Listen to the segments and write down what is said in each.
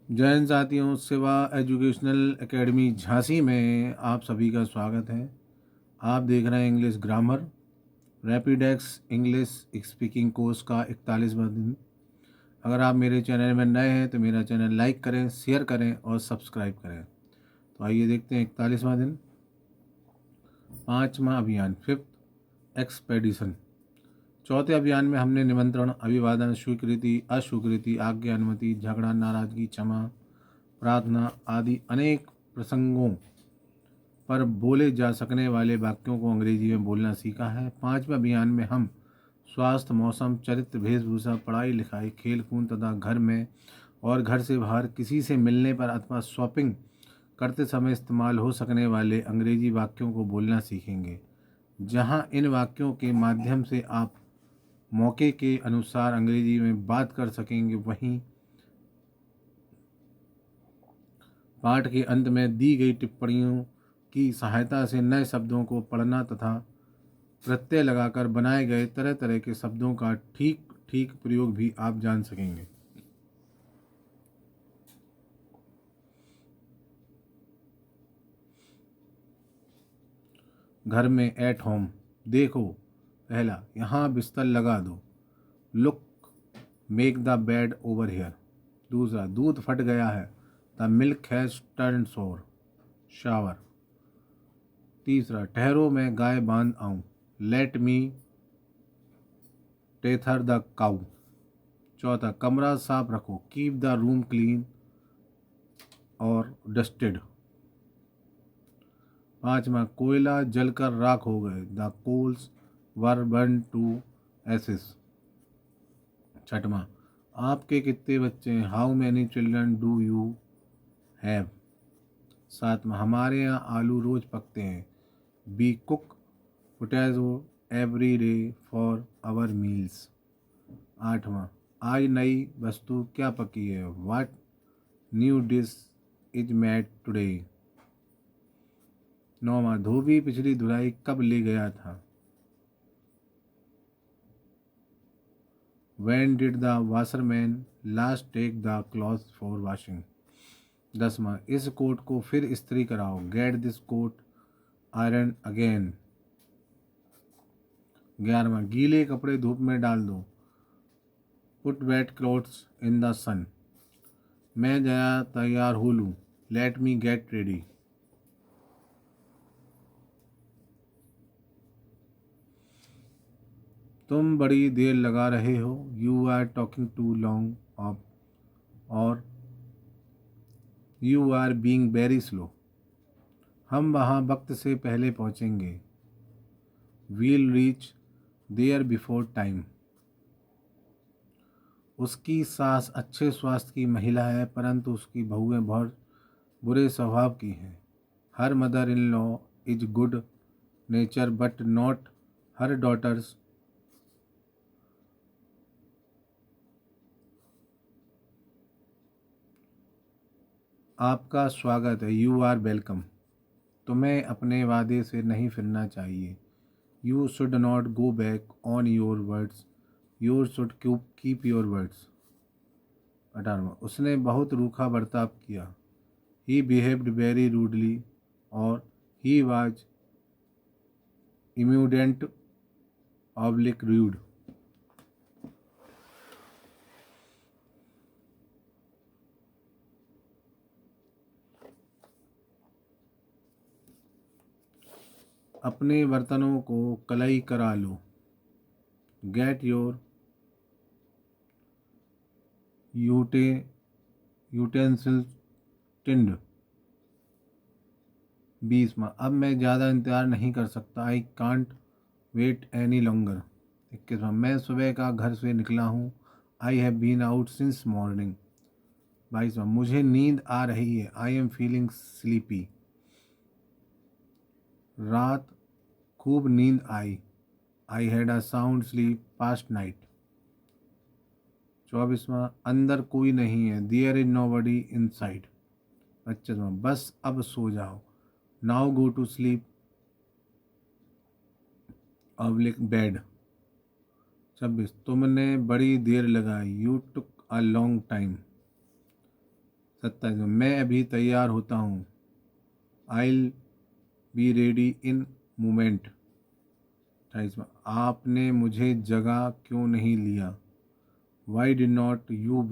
जय हिंद साथियों, Shiva educational academy Jhansi में आप सभी का स्वागत है। आप देख रहे हैं English grammar rapidex English speaking course का 41वां दिन। अगर आप मेरे चैनल में नए हैं तो मेरा चैनल लाइक करें, शेयर करें और सब्सक्राइब करें। तो आइए देखते हैं 41वां दिन, 5वां अभियान, फिफ्थ एक्सपेडिशन। चौथे अभियान में हमने निमंत्रण, अभिवादन, स्वीकृति, अस्वीकृति, आज्ञा, अनुमति, झगड़ा, नाराजगी, क्षमा, प्रार्थना आदि अनेक प्रसंगों पर बोले जा सकने वाले वाक्यों को अंग्रेजी में बोलना सीखा है। 5वें अभियान में हम स्वास्थ्य, मौसम, चरित्र, वेशभूषा, पढ़ाई लिखाई, खेल कूद तथा घर में और घर से बाहर किसी से मिलने पर अथवा शॉपिंग करते समय इस्तेमाल हो सकने वाले अंग्रेजी वाक्यों को बोलना सीखेंगे। जहां इन वाक्यों के माध्यम से आप मौके के अनुसार अंग्रेजी में बात कर सकेंगे, वहीं पाठ के अंत में दी गई टिप्पणियों की सहायता से नए शब्दों को पढ़ना तथा प्रत्यय लगाकर बनाए गए तरह तरह के शब्दों का ठीक ठीक प्रयोग भी आप जान सकेंगे। घर में, एट होम। देखो, पहला, यहाँ बिस्तर लगा दो। Look, make the bed over here. दूसरा, दूध फट गया है। The milk has turn sour. Shower. तीसरा, ठहरो मैं गाय बांध आऊं। Let me tether the cow. चौथा, कमरा साफ रखो। कीप द रूम क्लीन और डस्टेड। पांचवा, कोयला जलकर राख हो गए। The coals were burn to ashes. छठवां, आपके कितने बच्चे हैं। How many children do you have. सातवां, हमारे यहाँ आलू रोज पकते हैं। We cook potato every day for our meals. आठवां, आज नई वस्तु क्या पकी है। What new dish is made today. नौवां, धोबी पिछली धुलाई कब ले गया था। When did the washerman last take the clothes for washing. 10वां, इस कोट को फिर इस्त्री कराओ। Get this coat iron again. 11वां, गीले कपड़े धूप में डाल दो। Put wet clothes in the sun. मैं जया तैयार हो लूँ। Let me get ready. तुम बड़ी देर लगा रहे हो। You are talking too long off. और you are being very slow. हम वहाँ वक्त से पहले पहुँचेंगे। We'll reach there before time. उसकी सास अच्छे स्वास्थ्य की महिला है, परंतु उसकी बहुएं बहुत बुरे स्वभाव की हैं। Her mother in law is good nature but not her daughters. आपका स्वागत है। You are welcome. तुम्हें अपने वादे से नहीं फिरना चाहिए। You should not go back on your words. You should keep your words. 18वां, उसने बहुत रूखा बर्ताव किया। He behaved very rudely. और he was impudent oblique rude. अपने बर्तनों को कलई करा लो। Get your ute utensils tinned. 20वां, अब मैं ज़्यादा इंतज़ार नहीं कर सकता। I can't wait any longer. 21वां, मैं सुबह का घर से निकला हूँ। I have been out since morning. 22वां, मुझे नींद आ रही है। I am feeling sleepy. रात खूब नींद आई। I had a sound sleep past night. 24वां, अंदर कोई नहीं है। There is nobody inside. 25वां, बस अब सो जाओ। Now go to sleep oblique bed. 26, तुमने बड़ी देर लगाई। You took a long time. 27 मैं अभी तैयार होता हूँ, I'll be ready in moment। 28 आपने मुझे जगा क्यों नहीं लिया, Why did not you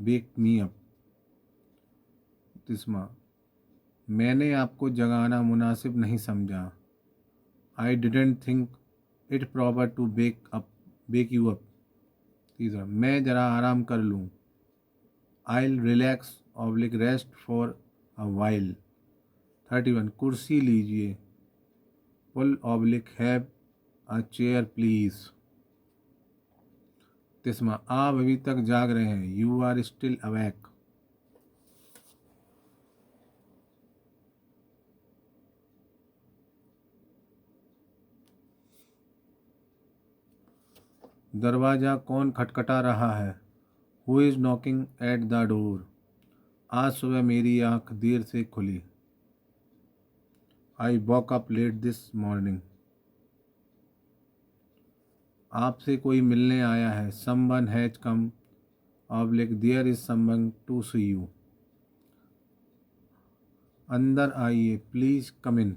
wake me up। 30 मैंने आपको जगाना मुनासिब नहीं समझा, I didn't think it proper to wake you up। 30 मैं जरा आराम कर लूँ, I'll rest for a while। 31 कुर्सी लीजिए, have a chair please। 30 आप अभी तक जाग रहे हैं, You are still awake। दरवाज़ा कौन खटखटा रहा है, Who is knocking at the door। आज सुबह मेरी आँख देर से खुली, I woke up late this morning। आपसे कोई मिलने आया है, Someone has come, there is someone to see you। अंदर आइए, प्लीज़ कम इन।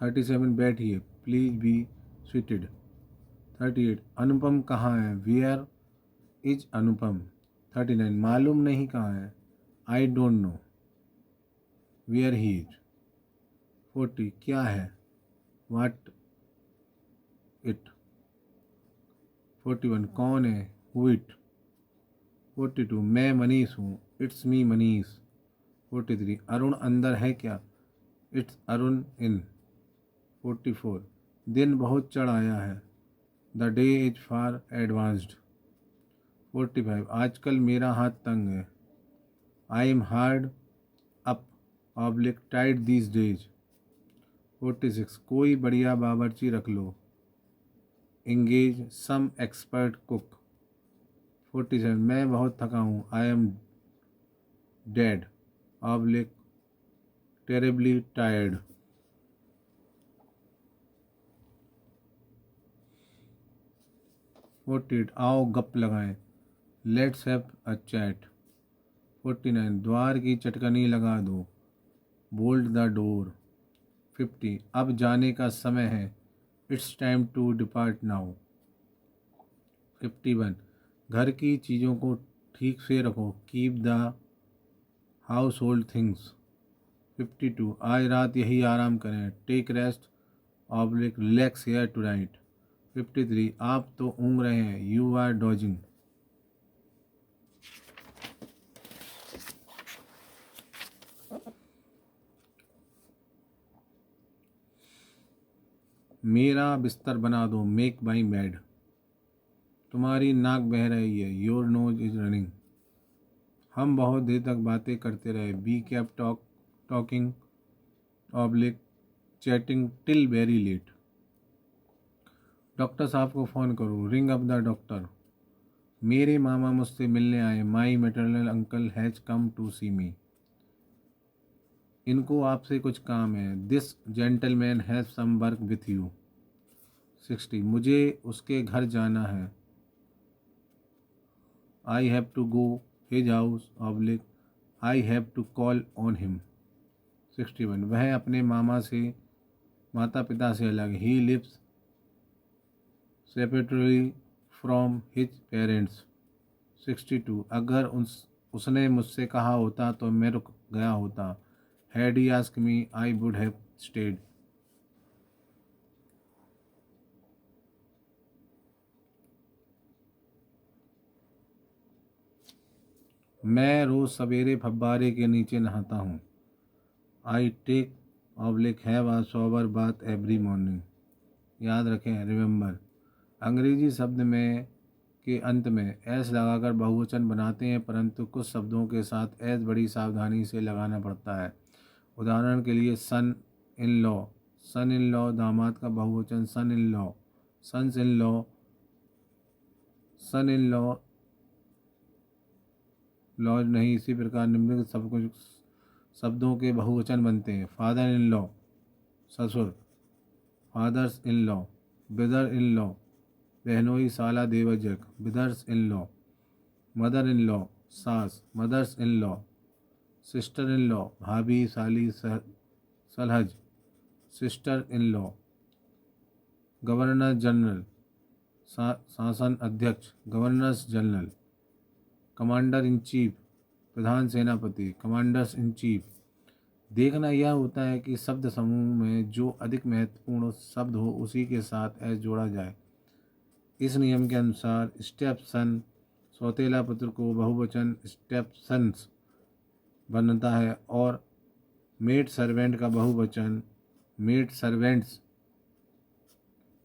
37 बैठिए, प्लीज़ बी सीटेड। 38 अनुपम कहाँ है, वेयर इज अनुपम। 39 मालूम नहीं कहाँ है, I don't know where he is. 40 क्या है, व्हाट इट। 41 कौन है, हु इट। 42 मैं मनीष हूँ, इट्स मी मनीष। 43 अरुण अंदर है क्या, इट्स अरुण इन। 44 दिन बहुत चढ़ आया है, the day is far advanced. 45 आजकल मेरा हाथ तंग है, I am hard up tight these days. 46 कोई बढ़िया बावर्ची रख लो, एंगेज सम एक्सपर्ट कुक। 47 मैं बहुत थका हूँ, I am dead terribly tired. 48 आओ गप लगाएं, लेट्स हैव अ चैट। 49 द्वार की चटकनी लगा दो, बोल्ट द डोर। 50 अब जाने का समय है, it's time to depart now. 51 घर की चीज़ों को ठीक से रखो, keep the household things. 52 आज रात यही आराम करें, take rest relax here tonight. 53 आप तो ऊँग रहे हैं, यू आर डॉजिंग। मेरा बिस्तर बना दो, मेक माई बेड। तुम्हारी नाक बह रही है, योर नोज इज रनिंग। हम बहुत देर तक बातें करते रहे, be kept talking chatting till very late. Doctor साहब को फ़ोन करो, रिंग अप द डॉक्टर। मेरे मामा मुझसे मिलने आए, my maternal uncle has come to see me. इनको आपसे कुछ काम है, this gentleman has some work with you. 60 मुझे उसके घर जाना है, I have to go his house I have to call on him. 61 वह अपने माता पिता से अलग, he lives separately from his parents. 62 अगर उसने मुझसे कहा होता तो मैं रुक गया होता, had he asked me I would have stayed. मैं रोज़ सवेरे फव्वारे के नीचे नहाता हूँ, I take have a shower bath every morning. याद रखें, रिमेंबर। अंग्रेजी शब्द में के अंत में एस लगाकर बहुवचन बनाते हैं, परंतु कुछ शब्दों के साथ एस बड़ी सावधानी से लगाना पड़ता है। उदाहरण के लिए सन इन लॉ दामाद का बहुवचन son in law, sons in law, son in law laws नहीं। इसी प्रकार निम्नलिखित सब कुछ शब्दों के बहुवचन बनते हैं, फादर इन लॉ ससुर, fathers in law, brother in law बहनोई साला देवजक, brothers in law, mother in law सास, mothers in law, sister in law, भाभी, साली, सलहज, sister in law, governor general, शासन अध्यक्ष, governors general, commander in chief, प्रधान सेनापति, कमांडर्स इन चीफ। देखना यह होता है कि शब्द समूह में जो अधिक महत्वपूर्ण शब्द हो उसी के साथ एस जोड़ा जाए। इस नियम के अनुसार स्टेपसन सौतेला पुत्र को बहुवचन स्टेपसन्स बनता है और मेड सर्वेंट का बहुवचन मेड सर्वेंट्स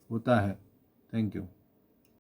होता है। Thank you.